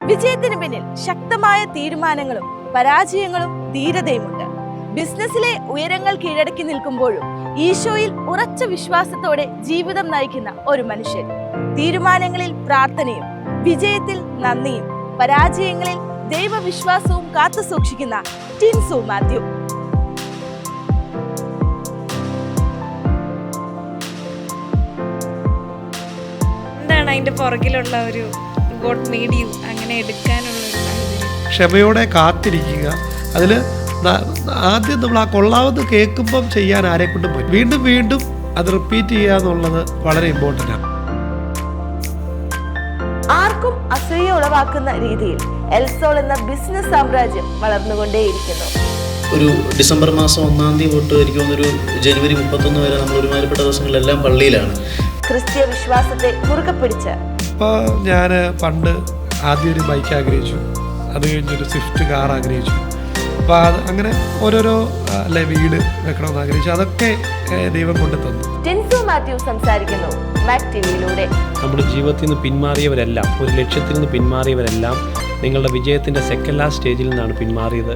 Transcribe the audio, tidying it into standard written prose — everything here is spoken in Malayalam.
വിജയത്തിന് പിന്നിൽ ശക്തമായ തീരുമാനങ്ങളും പരാജയങ്ങളും ധീരതയുമുണ്ട്. ബിസിനസ്സിലെ ഉയരങ്ങൾ കീഴടക്കി നിൽക്കുമ്പോഴും ഈശോയിൽ ഉറച്ച വിശ്വാസത്തോടെ ജീവിതം നയിക്കുന്ന ഒരു മനുഷ്യൻ. തീരുമാനങ്ങളിൽ പ്രാർത്ഥനയും വിജയത്തിൽ നന്ദിയും പരാജയങ്ങളിൽ ദൈവവിശ്വാസവും കാത്തു സൂക്ഷിക്കുന്ന ടിൻസു മാത്യു. എന്താണ് അതിന്റെ പുറകിലുള്ള ഒരു ഗോഡ് മെയ്ഡ് യു അങ്ങനെ എടുക്കാനുള്ള ഒരു സാഹചര്യം? ക്ഷമയോടെ കാത്തിരിക്കുക. അതിൽ ആദ്യം നമ്മൾ ആ കൊള്ളാവുന്ന കേൾക്കുമ്പം ചെയ്യാൻ ആരെക്കൊണ്ടും പറ്റും. വീണ്ടും വീണ്ടും അത് റിപ്പീറ്റ് ചെയ്യുക എന്നുള്ളത് വളരെ ഇമ്പോർട്ടൻ്റ് ആണ്. ആർക്കും അസൂയ ഉളവാക്കുന്ന രീതിയിൽ എൽസോൾ എന്ന ബിസിനസ് സാമ്രാജ്യം വളർന്നുകൊണ്ടേയിരിക്കുന്നു. ഒരു ഡിസംബർ മാസം 1-ാം തീയതി തൊട്ട് എനിക്ക് തോന്നുന്നൊരു ജനുവരി 31 വരെ നമ്മൾ ഒരുമാതിരിപ്പെട്ട ദിവസങ്ങളിലെല്ലാം പള്ളിയിലാണ്. ക്രിസ്തീയ വിശ്വാസത്തെ മുറുകെ പിടിച്ച് അപ്പോൾ ഞാൻ പണ്ട് ആദ്യം ഒരു ബൈക്ക് ആഗ്രഹിച്ചു, അത് കഴിഞ്ഞൊരു സ്വിഫ്റ്റ് കാർ ആഗ്രഹിച്ചു. അപ്പോൾ അത് അങ്ങനെ ഓരോരോ വീട് വെക്കണമെന്ന് ആഗ്രഹിച്ചു. അതൊക്കെ ദൈവം കൊണ്ട് തന്നു. ടിൻസു മാത്യു സംസാരിക്കുന്നു മാക് ടിവിയിലൂടെ. നമ്മുടെ ജീവിതത്തിൽ നിന്ന് പിന്മാറിയവരെല്ലാം, ഒരു ലക്ഷ്യത്തിൽ നിന്ന് പിന്മാറിയവരെല്ലാം നിങ്ങളുടെ വിജയത്തിൻ്റെ സെക്കൻഡ് ലാസ്റ്റ് സ്റ്റേജിൽ നിന്നാണ് പിന്മാറിയത്.